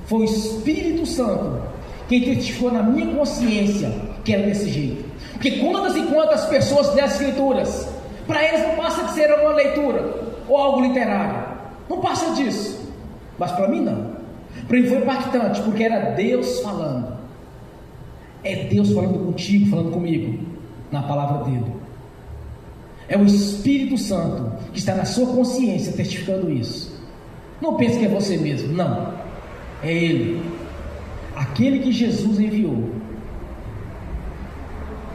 Foi o Espírito Santo quem testificou na minha consciência que era desse jeito. Porque quantas e quantas pessoas lêem as Escrituras, para eles não passa de ser uma leitura ou algo literário, não passa disso. Mas para mim não. Para mim foi impactante, porque era Deus falando. É Deus falando contigo, falando comigo, na palavra dele. É o Espírito Santo que está na sua consciência testificando isso. Não pense que é você mesmo, não. É Ele, aquele que Jesus enviou,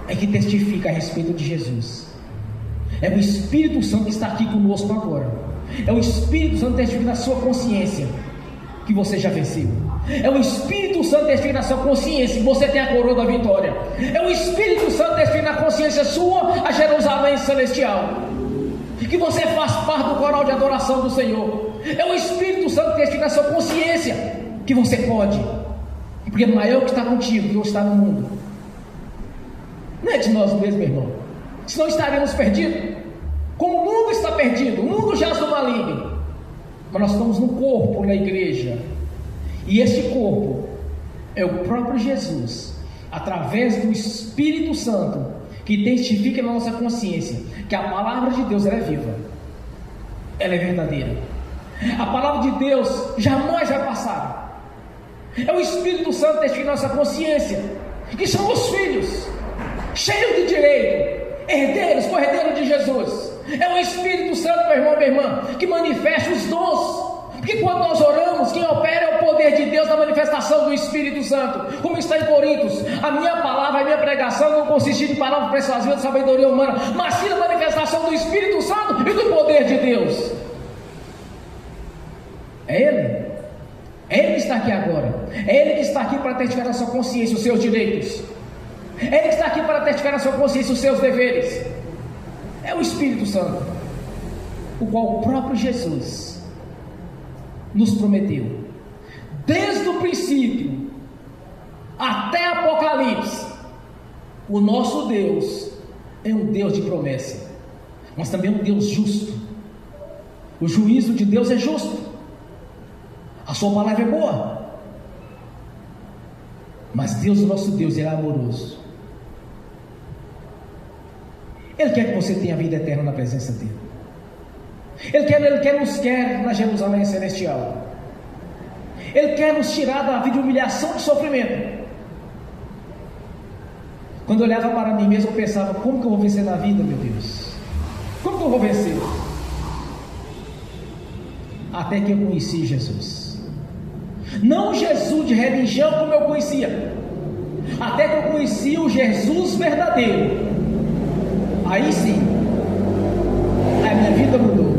é que testifica a respeito de Jesus. É o Espírito Santo que está aqui conosco agora. É o Espírito Santo que testifica na sua consciência que você já venceu. É o Espírito Santo que testifica na sua consciência que você tem a coroa da vitória. É o Espírito Santo que testifica na consciência sua a Jerusalém celestial, que você faz parte do coral de adoração do Senhor. É o Espírito Santo que testifica na sua consciência que você pode, porque não é eu que está contigo, que eu está no mundo. Não é de nós mesmos, meu irmão, senão estaremos perdidos. Como o mundo está perdido, o mundo já está maligno, mas nós estamos no corpo, na igreja, e este corpo é o próprio Jesus, através do Espírito Santo, que testifica na nossa consciência que a palavra de Deus ela é viva, ela é verdadeira. A palavra de Deus jamais vai passar. É o Espírito Santo que testifica na nossa consciência que somos filhos, cheios de direito, herdeiros, co-herdeiros de Jesus. É o Espírito Santo, meu irmão, minha irmã, que manifesta os dons. Porque quando nós oramos, quem opera é o poder de Deus na manifestação do Espírito Santo. Como está em Coríntios, a minha palavra, a minha pregação não consiste em palavras persuasivas de sabedoria humana, mas sim na manifestação do Espírito Santo e do poder de Deus. É Ele. É Ele que está aqui agora. É Ele que está aqui para testificar na sua consciência os seus direitos. É Ele que está aqui para testificar na sua consciência os seus deveres. É o Espírito Santo, o qual o próprio Jesus nos prometeu, desde o princípio até Apocalipse. O nosso Deus é um Deus de promessa, mas também um Deus justo. O juízo de Deus é justo, a sua palavra é boa, mas Deus, o nosso Deus, é amoroso. Ele quer que você tenha vida eterna na presença dele. Ele nos quer na Jerusalém celestial. Ele quer nos tirar da vida de humilhação e sofrimento. Quando eu olhava para mim mesmo, eu pensava: como que eu vou vencer na vida, meu Deus? Como que eu vou vencer? Até que eu conheci Jesus. Não Jesus de religião como eu conhecia, até que eu conheci o Jesus verdadeiro. Aí sim, a minha vida mudou.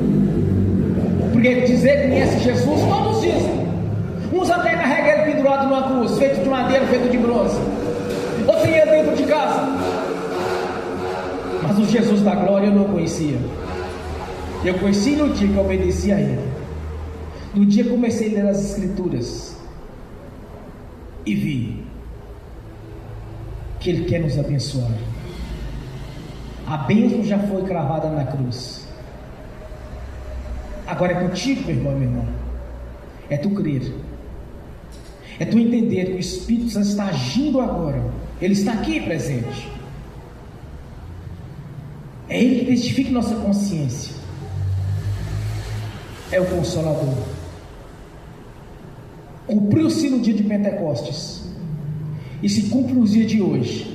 Porque dizer que conhece Jesus, todos dizem. Uns até carregam ele pendurado numa cruz, feito de madeira, feito de bronze. Outros têm ele dentro de casa. Mas o Jesus da glória eu não conhecia. Eu conheci no dia que eu obedeci a Ele. No dia que comecei a ler as Escrituras e vi que Ele quer nos abençoar. A bênção já foi cravada na cruz. Agora é contigo, meu irmão, minha irmã. É tu crer. É tu entender que o Espírito Santo está agindo agora. Ele está aqui presente. É Ele que testifica nossa consciência. É o Consolador. Cumpriu-se no dia de Pentecostes e se cumpre nos dias de hoje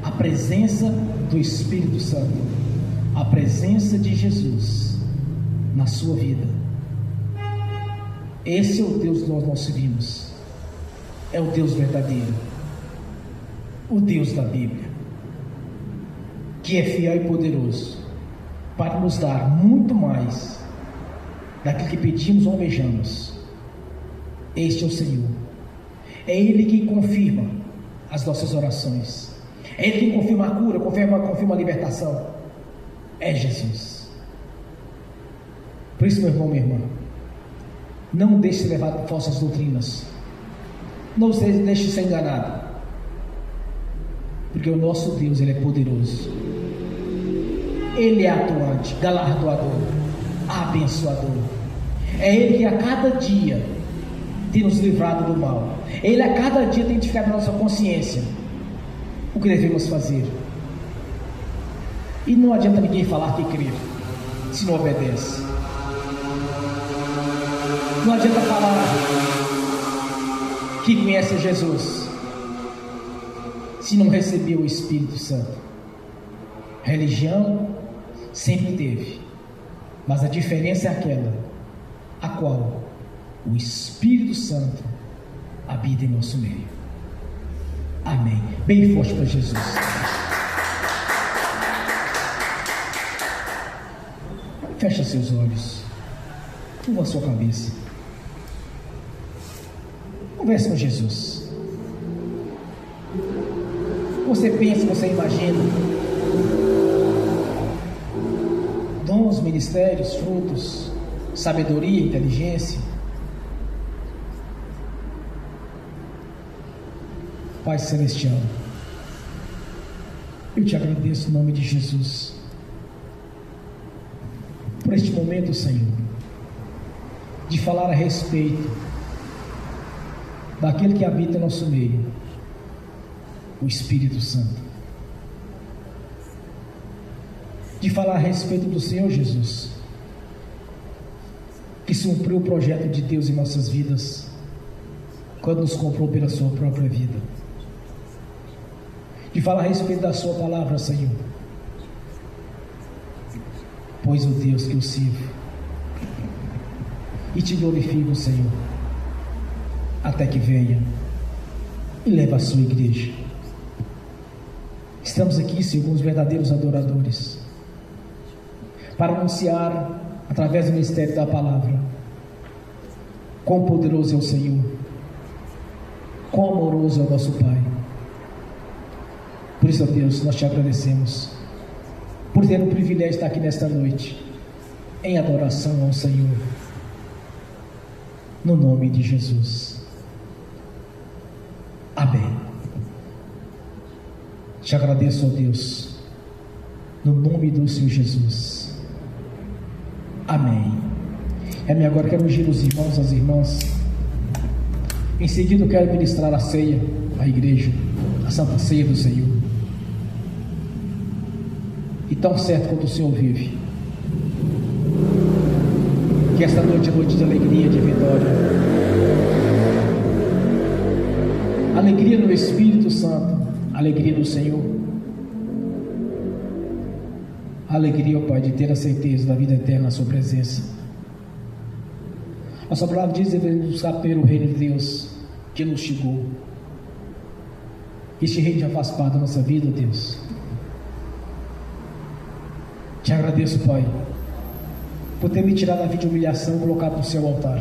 a presença do Espírito Santo, a presença de Jesus na sua vida. Esse é o Deus que nós servimos. É o Deus verdadeiro, o Deus da Bíblia, que é fiel e poderoso para nos dar muito mais daquilo que pedimos ou almejamos. Este é o Senhor. É Ele quem confirma as nossas orações. É Ele quem confirma a cura, confirma a libertação. É Jesus. Por isso, meu irmão, minha irmã, não deixe se levar por falsas doutrinas. Não deixe ser enganado. Porque o nosso Deus, Ele é poderoso. Ele é atuante, galardoador, abençoador. É Ele que a cada dia tem nos livrado do mal. Ele a cada dia tem identificado na nossa consciência o que devemos fazer. E não adianta ninguém falar que crê se não obedece. Não adianta falar que conhece Jesus se não recebeu o Espírito Santo. Religião sempre teve, mas a diferença é aquela a qual o Espírito Santo habita em nosso meio. Amém. Bem forte para Jesus. Fecha seus olhos. Curva a sua cabeça. Converse com Jesus. Você pensa, você imagina dons, ministérios, frutos, sabedoria, inteligência. Pai Celestial, eu te agradeço em nome de Jesus por este momento, Senhor, de falar a respeito daquele que habita em nosso meio, o Espírito Santo, de falar a respeito do Senhor Jesus, que cumpriu o projeto de Deus em nossas vidas, quando nos comprou pela sua própria vida, de falar a respeito da sua palavra, Senhor, pois o Deus que eu sirvo, e te glorifico, Senhor, até que venha e leve a sua igreja. Estamos aqui, Senhor, como os verdadeiros adoradores, para anunciar, através do ministério da palavra, quão poderoso é o Senhor, quão amoroso é o nosso Pai. Por isso, ó Deus, nós te agradecemos por ter o privilégio de estar aqui nesta noite, em adoração ao Senhor, no nome de Jesus. Amém. Te agradeço, ó Deus, no nome do Senhor Jesus. Amém. E agora quero ungir os irmãos, as irmãs. Em seguida eu quero ministrar a ceia à igreja, a Santa Ceia do Senhor. E tão certo quanto o Senhor vive, que esta noite é noite de alegria, de vitória, alegria no Espírito Santo, alegria no Senhor, alegria, ó Pai, de ter a certeza da vida eterna na sua presença. A sua palavra diz que devemos buscar primeiro o reino de Deus que nos chegou. Este reino já faz parte da nossa vida, Deus. Te agradeço, Pai, por ter me tirado da vida de humilhação e colocado no seu altar.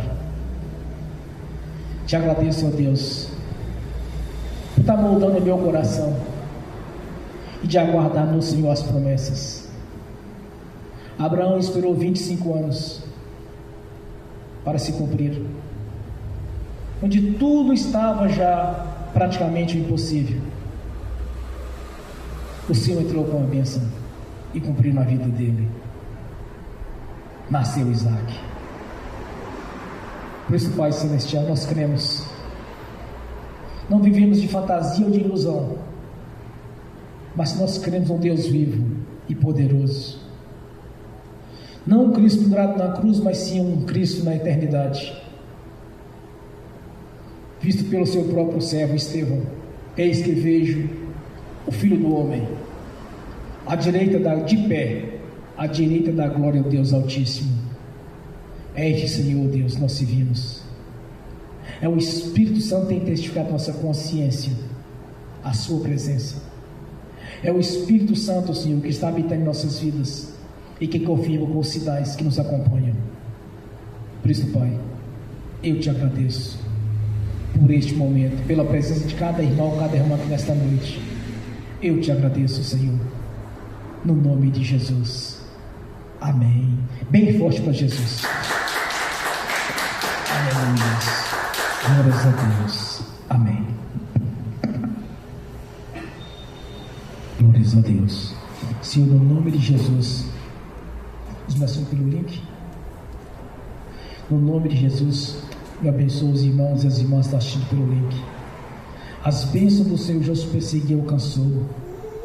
Te agradeço, ó Deus, por estar moldando o meu coração e de aguardar no Senhor as promessas. Abraão esperou 25 anos para se cumprir, onde tudo estava já praticamente impossível. O Senhor entrou com a bênção e cumpriu na vida dele. Nasceu Isaac. Por isso, Pai Celestial, nós cremos. Não vivemos de fantasia ou de ilusão, mas nós cremos um Deus vivo e poderoso. Não um Cristo pendurado na cruz, mas sim um Cristo na eternidade, visto pelo seu próprio servo Estevão. Eis que vejo o Filho do Homem de pé, à direita da glória do Deus Altíssimo. É este Senhor Deus, nós servimos. É o Espírito Santo que tem testificado nossa consciência, a sua presença. É o Espírito Santo, Senhor, que está habitando em nossas vidas e que confirma com os sinais que nos acompanham. Por isso, Pai, eu te agradeço por este momento, pela presença de cada irmão, cada irmã aqui nesta noite. Eu te agradeço, Senhor, no nome de Jesus. Amém. Bem forte para Jesus. Aleluia. Glórias a Deus. Amém. Glórias a Deus. Senhor, no nome de Jesus, os meus pelo link. No nome de Jesus, Eu abençoo os irmãos e as irmãs que estão assistindo pelo link. As bênçãos do Senhor já os perseguiu e alcançou,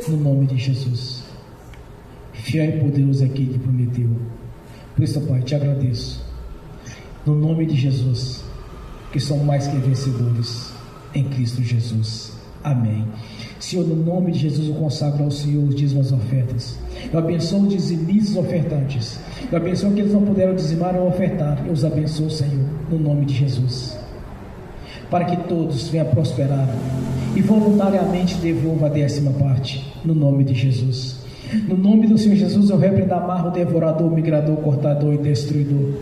no nome de Jesus. Fiel e poderoso é quem lhe prometeu. Por isso, Pai, te agradeço, no nome de Jesus, que somos mais que vencedores em Cristo Jesus. Amém. Senhor, no nome de Jesus, eu consagro ao Senhor os dízimos e ofertas. Eu abençoo os dizimistas ofertantes. Eu abençoo aqueles que não puderam dizimar ou ofertar. Eu os abençoo, Senhor, no nome de Jesus, para que todos venham a prosperar e voluntariamente devolvam a 10ª parte, no nome de Jesus. No nome do Senhor Jesus, eu repreendo, amarro o devorador, migrador, cortador e destruidor.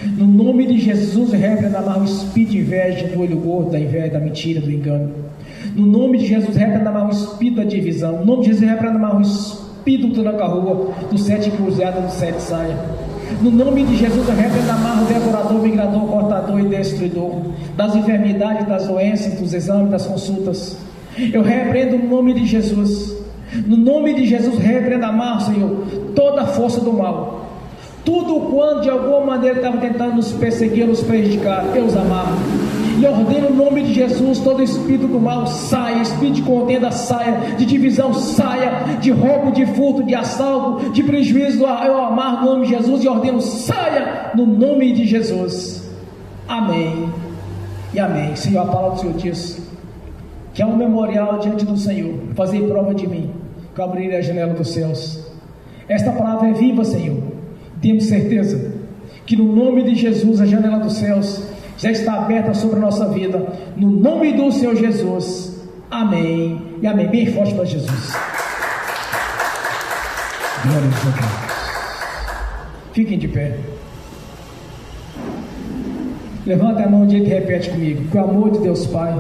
No nome de Jesus, eu repreendo, amarro o espírito de inveja, do olho gordo, da inveja, da mentira, do engano. No nome de Jesus, repreendo, amarro o espírito da divisão. No nome de Jesus, repreendo, amarro o espírito do tranca-rua, do 7 cruzadas, do 7 saia. No nome de Jesus, eu repreendo, amarro o devorador, migrador, cortador e destruidor, das enfermidades, das doenças, dos exames, das consultas. Eu repreendo no nome de Jesus. No nome de Jesus, repreendo, amarro, Senhor, toda a força do mal. Tudo quanto de alguma maneira estava tentando nos perseguir, nos prejudicar, eu os amarro. E ordeno no nome de Jesus, todo espírito do mal saia, espírito de contenda saia, de divisão saia, de roubo, de furto, de assalto, de prejuízo, eu amarro no nome de Jesus e ordeno saia no nome de Jesus. Amém e amém. Senhor, a palavra do Senhor diz que há um memorial diante do Senhor. Fazei prova de mim, que eu abrirei a janela dos céus. Esta palavra é viva, Senhor. Temos certeza que no nome de Jesus a janela dos céus já está aberta sobre a nossa vida, no nome do Senhor Jesus. Amém e amém. Bem forte para Jesus. Glória a Deus. Fiquem de pé. Levanta a mão direita e repete comigo: que o amor de Deus Pai,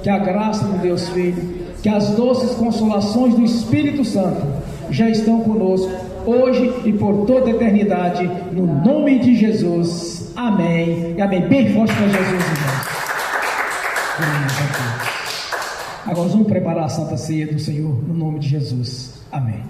que a graça do Deus Filho, que as doces consolações do Espírito Santo já estão conosco, hoje e por toda a eternidade, no nome de Jesus. Amém e amém. Bem forte para Jesus, irmãos. Agora vamos preparar a Santa Ceia do Senhor, no nome de Jesus. Amém.